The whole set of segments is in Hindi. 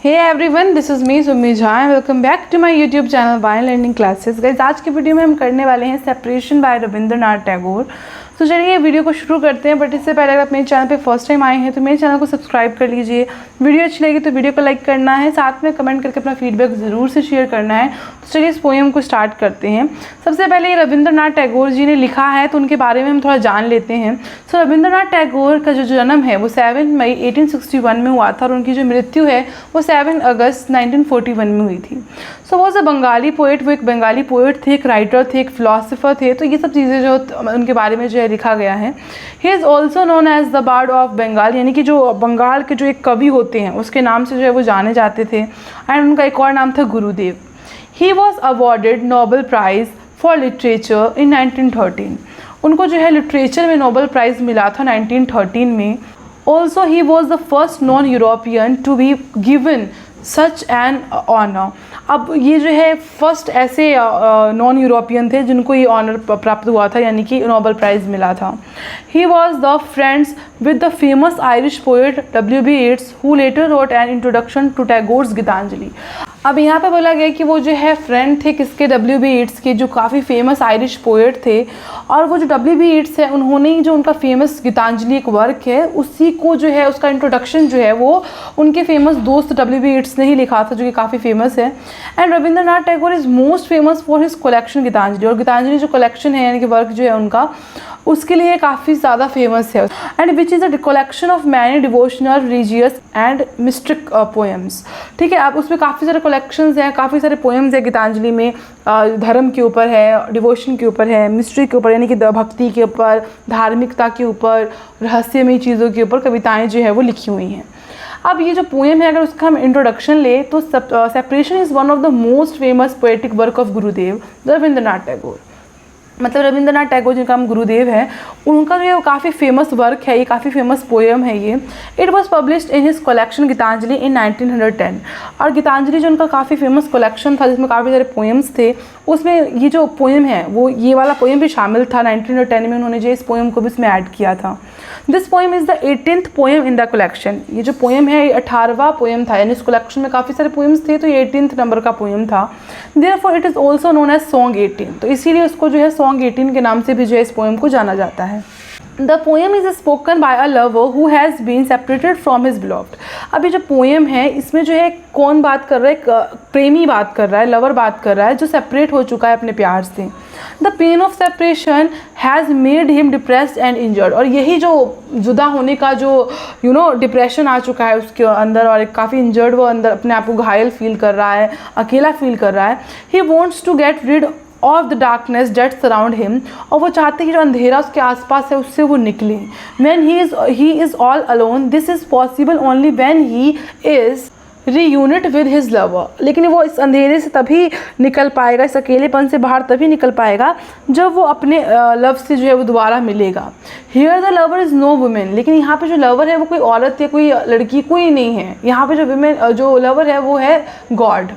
Hey everyone, this is me Sumi Jha and welcome back to my YouTube channel While Learning Classes। Guys आज की वीडियो में हम करने वाले हैं सेपरेशन बाय रविंद्रनाथ टैगोर। तो चलिए वीडियो को शुरू करते हैं, बट इससे पहले अगर आप मेरे चैनल पे फर्स्ट टाइम आए हैं तो मेरे चैनल को सब्सक्राइब कर लीजिए। वीडियो अच्छी लगी तो वीडियो को लाइक करना है, साथ में कमेंट करके अपना फीडबैक ज़रूर से शेयर करना है। तो चलिए इस पोएम को स्टार्ट करते हैं। सबसे पहले रविंद्रनाथ टैगोर जी ने लिखा है तो उनके बारे में हम थोड़ा जान लेते हैं। सो रविंद्रनाथ टैगोर का जो जन्म है वो 7 मई 1861 में हुआ था और उनकी जो मृत्यु है वो 7 अगस्त 1941 में हुई थी। सो वो बंगाली पोएट, वो एक बंगाली पोएट थे, एक राइटर थे, एक फिलोसोफर थे। तो ये सब चीज़ें जो उनके बारे में जो है लिखा गया है। He is also known as the bard of Bengal, यानी कि जो बंगाल के जो एक कवि होते हैं उसके नाम से जो है वो जाने जाते थे। एंड उनका एक और नाम था गुरुदेव। He was awarded Nobel prize for literature in 1913। उनको जो है लिटरेचर में नोबेल प्राइज़ मिला था 1913 में। Also he was the first non European to be given such an honour. अब ये जो है फर्स्ट ऐसे नॉन यूरोपियन थे जिनको ये ऑनर प्राप्त हुआ था, यानी कि नोबेल प्राइज़ मिला था। He was the friends with the famous Irish poet W.B. Yeats who later wrote an introduction to Tagore's Gitanjali. अब यहाँ पे बोला गया कि वो जो है फ्रेंड थे किसके, W.B. Yeats के, जो काफ़ी फेमस आयरिश पोएट थे। और वो जो W.B. Yeats है उन्होंने ही जो उनका फेमस गीतांजलि एक वर्क है उसी को जो है उसका इंट्रोडक्शन जो है वो उनके फेमस दोस्त W.B. Yeats ने ही लिखा था, जो कि काफ़ी फेमस है। And Rabindranath Tagore is most famous for his collection Gitanjali. और गीतांजलि जो कलेक्शन है यानी कि वर्क जो है उनका, उसके लिए काफ़ी ज़्यादा फेमस है। And which is a collection of many devotional, religious and mistake poems. ठीक है, अब उसमें काफ़ी सारे कलेक्शंस हैं, काफ़ी सारे पोएम्स हैं गीतांजलि में। धर्म के ऊपर है, डिवोशन के ऊपर है, मिस्ट्री के ऊपर यानी कि भक्ति के ऊपर, धार्मिकता के ऊपर, रहस्यमयी चीज़ों के ऊपर कविताएँ जो है वो लिखी हुई हैं। अब ये जो पोएम है अगर उसका हम इंट्रोडक्शन ले तो separation is one of the most famous poetic work of Gurudev Rabindranath Tagore. मतलब रविंद्रनाथ टैगोर जिनका हम गुरुदेव हैं उनका जो है वो काफ़ी फेमस वर्क है, ये काफ़ी फेमस पोएम है ये। It was published in his collection Gitanjali in 1910। और गीतांजलि जो उनका काफ़ी फेमस कलेक्शन था जिसमें काफ़ी सारे पोएम्स थे, उसमें ये जो पोएम है वो ये वाला पोएम भी शामिल था। 1910 में उन्होंने जो इस पोएम को भी इसमें ऐड किया था। This poem is the 18th poem in the collection. ये जो पोएम है ये 18वां पोएम था, यानी इस कलेक्शन में काफ़ी सारे पोएम्स थे तो ये 18th नंबर का पोएम था। Therefore it is also known as song 18। तो इसीलिए उसको जो है सॉन्ग 18 के नाम से भी जो है इस पोएम को जाना जाता है। The poem is spoken by a lover who has been separated from his beloved. अब ये जो पोएम है इसमें जो है कौन बात कर रहा है, प्रेमी बात कर रहा है, लवर बात कर रहा है जो सेपरेट हो चुका है अपने प्यार से। The pain of separation has made him depressed and injured. और यही जो जुदा होने का जो डिप्रेशन आ चुका है उसके अंदर, और काफ़ी इंजर्ड वो अंदर अपने आप को घायल फील कर रहा है, अकेला फील कर रहा है। He wants to get rid of the darkness that surround him. और वो चाहते हैं कि जो अंधेरा उसके आसपास है उससे वो निकले। When he is all alone this is possible only when he is reunite with his lover. लेकिन वो इस अंधेरे से तभी निकल पाएगा, इस अकेलेपन से बाहर तभी निकल पाएगा जब वो अपने लव से जो है वो दोबारा मिलेगा। Here the lover is no women. लेकिन यहाँ पे जो लवर है वो कोई औरत या कोई लड़की कोई नहीं है। यहाँ पे जो लवर है वो है God.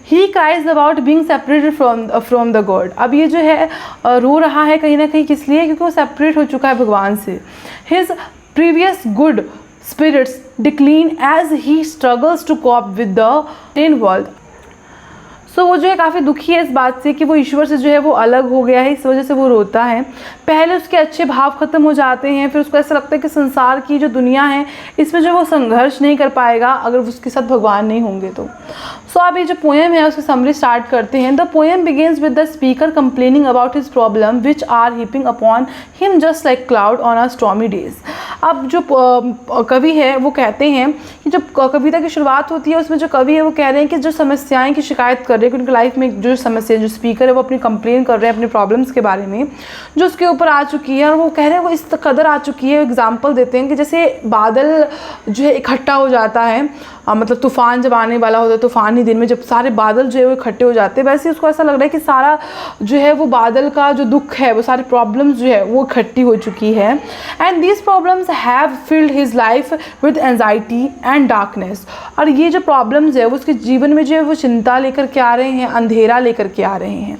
He cries about being separated from the God. अब ये जो है रो रहा है कहीं ना कहीं, किस लिए, क्योंकि वो सेपरेट हो चुका है भगवान से। His previous good spirits decline as he struggles to cope with the in world। सो वो जो है काफ़ी दुखी है इस बात से कि वो ईश्वर से जो है वो अलग हो गया है, इस वजह से वो रोता है। पहले उसके अच्छे भाव ख़त्म हो जाते हैं, फिर उसको ऐसा लगता है कि संसार की जो दुनिया है इसमें जो वो संघर्ष नहीं कर पाएगा अगर उसके साथ भगवान नहीं होंगे तो। सो अब ये जो पोएम है उसकी समरी स्टार्ट करते हैं। The poem begins with the speaker complaining about his problem which are heaping upon him just like cloud on a stormy days. अब जो कवि है वो कहते हैं कि जब कविता की शुरुआत होती है उसमें जो कवि है वो कह रहे हैं कि जो समस्याएं की शिकायत कर रहे हैं कि उनकी लाइफ में जो समस्या, जो स्पीकर है वो अपनी कंप्लेन कर रहे हैं अपने प्रॉब्लम्स के बारे में जो उसके ऊपर आ चुकी है। और वो कह रहे हैं वो इस कदर आ चुकी है, एग्जाम्पल देते हैं कि जैसे बादल जो है इकट्ठा हो जाता है, मतलब तूफ़ान जब आने वाला होता है, तूफ़ानी दिन में जब सारे बादल जो है वो इकट्ठे हो जाते हैं, वैसे ही उसको ऐसा लग रहा है कि सारा जो है वो बादल का जो दुख है, वो सारी प्रॉब्लम्स जो है वो इकट्ठी हो चुकी है। And these problems have filled his life with anxiety and darkness. और ये जो प्रॉब्लम्स है वो उसके जीवन में जो है वो चिंता लेकर के आ रहे हैं, अंधेरा लेकर के आ रहे हैं।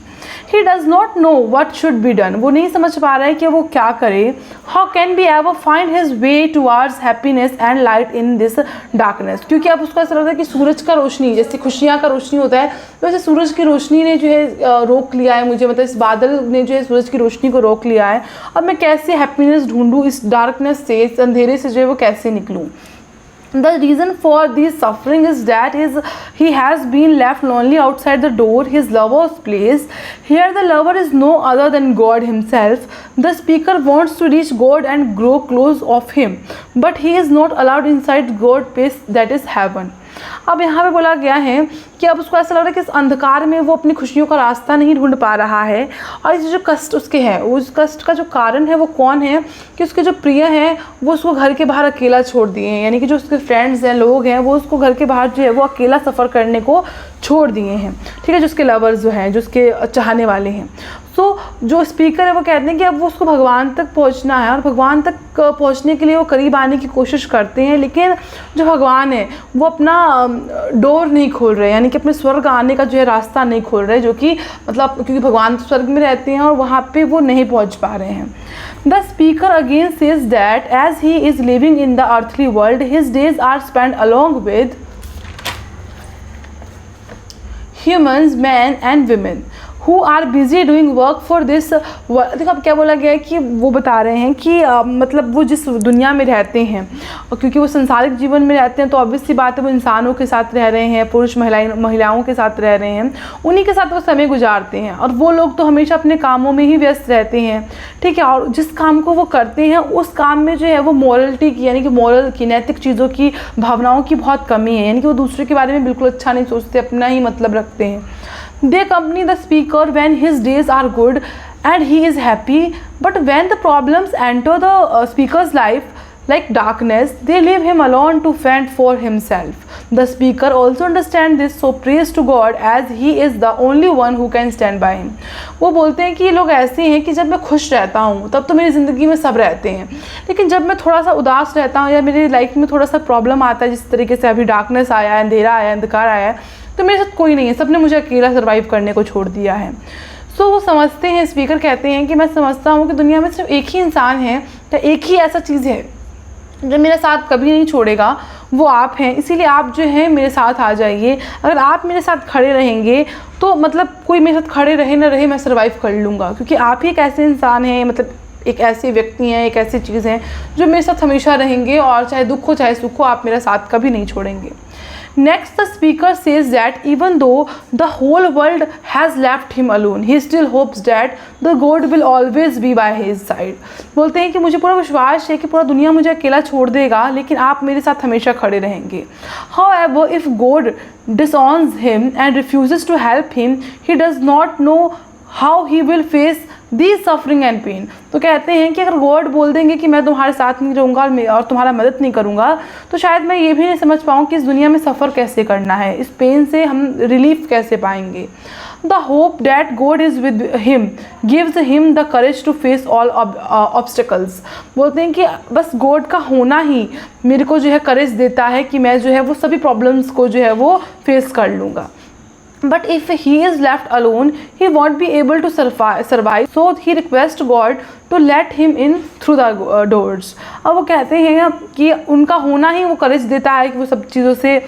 He does not know what should be done, वो नहीं समझ पा रहा है कि वो क्या करे. How can be ever find his way towards happiness and light in this darkness, क्योंकि अब उसको ऐसा लगता है कि सूरज का रोशनी, जैसे खुशियाँ का रोशनी होता है वैसे सूरज की रोशनी ने जो है रोक लिया है मुझे, मतलब इस बादल ने जो है सूरज की रोशनी को रोक लिया है. अब मैं कैसे हैप्पीनेस ढूंढूं इस डार्कनेस से, इस अंधेरे से जो है वो कैसे निकलूं. The reason for this suffering is that he has been left lonely outside the door his lover's place. Here the lover is no other than God himself. The speaker wants to reach God and grow close of him, but he is not allowed inside God's place, that is heaven. अब यहाँ पे बोला गया है कि अब उसको ऐसा लग रहा है कि इस अंधकार में वो अपनी खुशियों का रास्ता नहीं ढूंढ पा रहा है, और इस जो कष्ट उसके है, उस कष्ट का जो कारण है वो कौन है कि उसके जो प्रिय हैं वो उसको घर के बाहर अकेला छोड़ दिए हैं, यानी कि जो उसके फ्रेंड्स हैं, लोग हैं, वो उसको घर के बाहर जो है वो अकेला सफ़र करने को छोड़ दिए हैं. ठीक है, जो उसके लवर्स जो हैं, जो उसके चाहने वाले हैं. सो जो स्पीकर है वो कहते हैं कि अब वो उसको भगवान तक पहुंचना है, और भगवान तक पहुंचने के लिए वो करीब आने की कोशिश करते हैं, लेकिन जो भगवान है वो अपना डोर नहीं खोल रहे, यानी कि अपने स्वर्ग आने का जो है रास्ता नहीं खोल रहे, जो कि मतलब क्योंकि भगवान तो स्वर्ग में रहते हैं और वहाँ पे वो नहीं पहुँच पा रहे हैं. The speaker again says that as he is living in the earthly world his days are spend along with humans, men and women who are busy doing work for this world. देखो अब क्या बोला गया है कि वो बता रहे हैं कि मतलब वो जिस दुनिया में रहते हैं, और क्योंकि वो संसारिक जीवन में रहते हैं तो ऑब्वियस सी बात है वो इंसानों के साथ रह रहे हैं, पुरुष महिलाओं के साथ रह रहे हैं, उन्हीं के साथ वो समय गुजारते हैं, और वो लोग तो हमेशा अपने कामों में ही व्यस्त रहते हैं. ठीक है, और जिस काम को वो करते हैं उस काम में जो है वो मॉरलिटी की, यानी कि मॉरल की, नैतिक चीज़ों की, भावनाओं की बहुत कमी है, यानी कि वो दूसरे के बारे में बिल्कुल अच्छा नहीं सोचते, अपना ही मतलब रखते हैं. They accompany the speaker when his days are good and he is happy, but when the problems enter the speaker's life like darkness, they leave him alone to fend for himself. The speaker also understands this, so prays to God as he is the only one who can stand by him. वो बोलते हैं कि ये लोग ऐसे हैं कि जब मैं खुश रहता हूँ तब तो मेरी ज़िंदगी में सब रहते हैं, लेकिन जब मैं थोड़ा सा उदास रहता हूँ या मेरी लाइफ में थोड़ा सा प्रॉब्लम आता है, जिस तरीके से अभी डार्कनेस आया है, अंधेरा आया, अंधकार आया है, तो मेरे साथ कोई नहीं है, सबने मुझे अकेला सर्वाइव करने को छोड़ दिया है. सो वो समझते हैं, स्पीकर कहते हैं कि मैं समझता हूँ कि दुनिया में सिर्फ एक ही इंसान है या एक ही ऐसा चीज़ है जो मेरे साथ कभी नहीं छोड़ेगा, वो आप हैं. इसीलिए आप जो है मेरे साथ आ जाइए. अगर आप मेरे साथ खड़े रहेंगे तो मतलब कोई मेरे साथ खड़े रहे ना रहे मैं सर्वाइव कर लूँगा, क्योंकि आप ही एक ऐसे इंसान हैं, मतलब एक ऐसे व्यक्ति हैं, एक ऐसी चीज़ हैं जो मेरे साथ हमेशा रहेंगे, और चाहे दुख हो चाहे सुख हो आप मेरा साथ कभी नहीं छोड़ेंगे. Next, the speaker says that even though the whole world has left him alone, he still hopes that the God will always be by his side. बोलते हैं कि मुझे पूरा विश्वास है कि पूरा दुनिया मुझे अकेला छोड़ देगा, लेकिन आप मेरे साथ हमेशा खड़े रहेंगे. However, if God disowns him and refuses to help him, he does not know how he will face these suffering and pain. तो कहते हैं कि अगर गॉड बोल देंगे कि मैं तुम्हारे साथ नहीं रहूँगा और तुम्हारा मदद नहीं करूँगा, तो शायद मैं ये भी नहीं समझ पाऊँ कि इस दुनिया में सफ़र कैसे करना है, इस पेन से हम रिलीफ कैसे पाएंगे. The hope that God is with him gives him the courage to face all obstacles. बोलते हैं कि बस गॉड का होना ही मेरे को जो है करेज देता है कि मैं जो है वो सभी प्रॉब्लम्स को जो है वो फेस कर लूँगा. But if he is left alone, he won't be able to survive. So he requests God to let him in through the doors. अब वो कहते हैं कि उनका होना ही वो करेज देता है कि वो सब चीज़ों से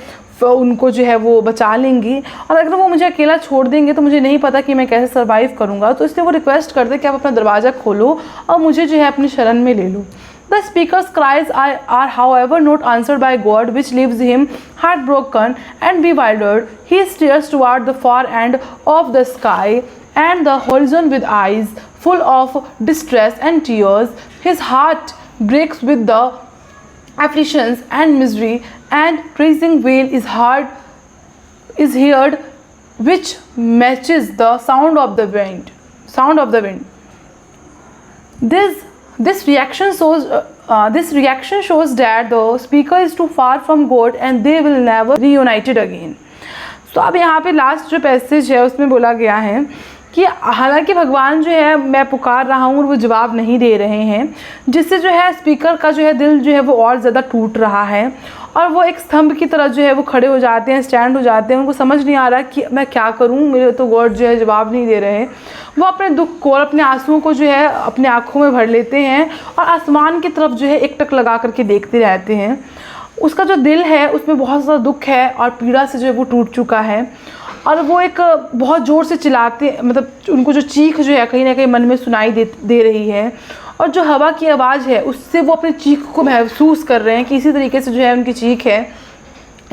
उनको जो है वो बचा लेंगी, और अगर वो मुझे अकेला छोड़ देंगे तो मुझे नहीं पता कि मैं कैसे सर्वाइव करूँगा. तो इसलिए वो रिक्वेस्ट करते कि आप अपना दरवाज़ा खोलो और मुझे जो है अपनी शरण में ले लो. The speaker's cries are however not answered by God, which leaves him heartbroken and bewildered. He stares toward the far end of the sky and the horizon with eyes full of distress and tears. His heart breaks with the afflictions and misery, and praising wail is heard, which matches the sound of the wind. This reaction shows that the speaker is too far from God and they will never reunited again. तो अब यहाँ पे लास्ट जो पैसेज है उसमें बोला गया है कि हालांकि भगवान जो है मैं पुकार रहा हूँ और वो जवाब नहीं दे रहे हैं, जिससे जो है स्पीकर का जो है दिल जो है वो और ज़्यादा टूट रहा है और वो एक स्तंभ की तरह जो है वो खड़े हो जाते हैं, स्टैंड हो जाते हैं। उनको समझ नहीं आ रहा कि मैं क्या करूं, मेरे तो गॉड जो है जवाब नहीं दे रहे हैं। वो अपने दुख को और अपने आंसुओं को जो है अपने आँखों में भर लेते हैं और आसमान की तरफ जो है एकटक लगा करके देखते रहते हैं। उसका जो दिल है उसमें बहुत ज़्यादा दुख है और पीड़ा से जो है वो टूट चुका है और वो एक बहुत ज़ोर से चिल्लाते, मतलब उनको जो चीख जो है कहीं ना कहीं मन में सुनाई दे रही है और जो हवा की आवाज़ है उससे वो अपनी चीख को महसूस कर रहे हैं कि इसी तरीके से जो है उनकी चीख है।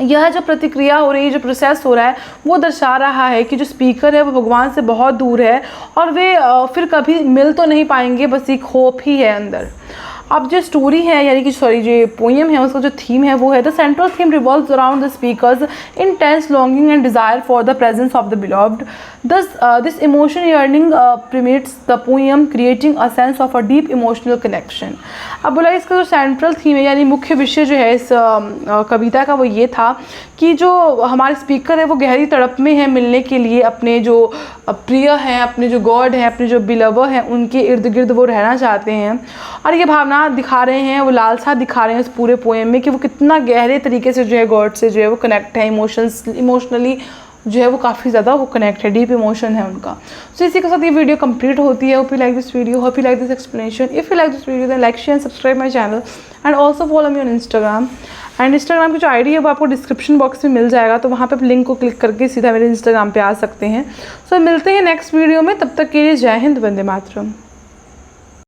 यह जो प्रतिक्रिया हो रही है, जो प्रोसेस हो रहा है, वो दर्शा रहा है कि जो स्पीकर है वो भगवान से बहुत दूर है और वे फिर कभी मिल तो नहीं पाएंगे, बस एक होप ही है अंदर। अब जो स्टोरी है यानी कि सॉरी जो पोएम है उसका जो थीम है वो है the central theme revolves around the speakers intense longing and desire for the presence of the beloved. This emotion yearning permeates the poem creating a sense of a deep emotional connection. अब बोला इसका जो सेंट्रल थीम है यानी मुख्य विषय जो है इस कविता का वो ये था कि जो हमारे स्पीकर है वो गहरी तड़प में है मिलने के लिए अपने जो प्रिय हैं, अपने जो गॉड हैं, अपने जो बिलवर हैं उनके इर्द गिर्द वो रहना चाहते हैं और ये भावना दिखा रहे हैं, वो लालसा दिखा रहे हैं इस पूरे पोएम में कि वो कितना गहरे तरीके से जो है गॉड से जो है वो कनेक्ट है, इमोशनली जो है वो काफ़ी ज़्यादा वो कनेक्ट है, डीप इमोशन है उनका। तो इसी के साथ ये वीडियो कंप्लीट होती है। Hope you like this video, hope you like this explanation. If you like this video then like share and subscribe my channel and also follow me on Instagram. And Instagram की जो आईडी है वो आपको डिस्क्रिप्शन बॉक्स में मिल जाएगा, तो वहाँ पे आप लिंक को क्लिक करके सीधा मेरे इंस्टाग्राम पे आ सकते हैं। सो मिलते हैं नेक्स्ट वीडियो में, तब तक के लिए जय हिंद, वंदे मातरम।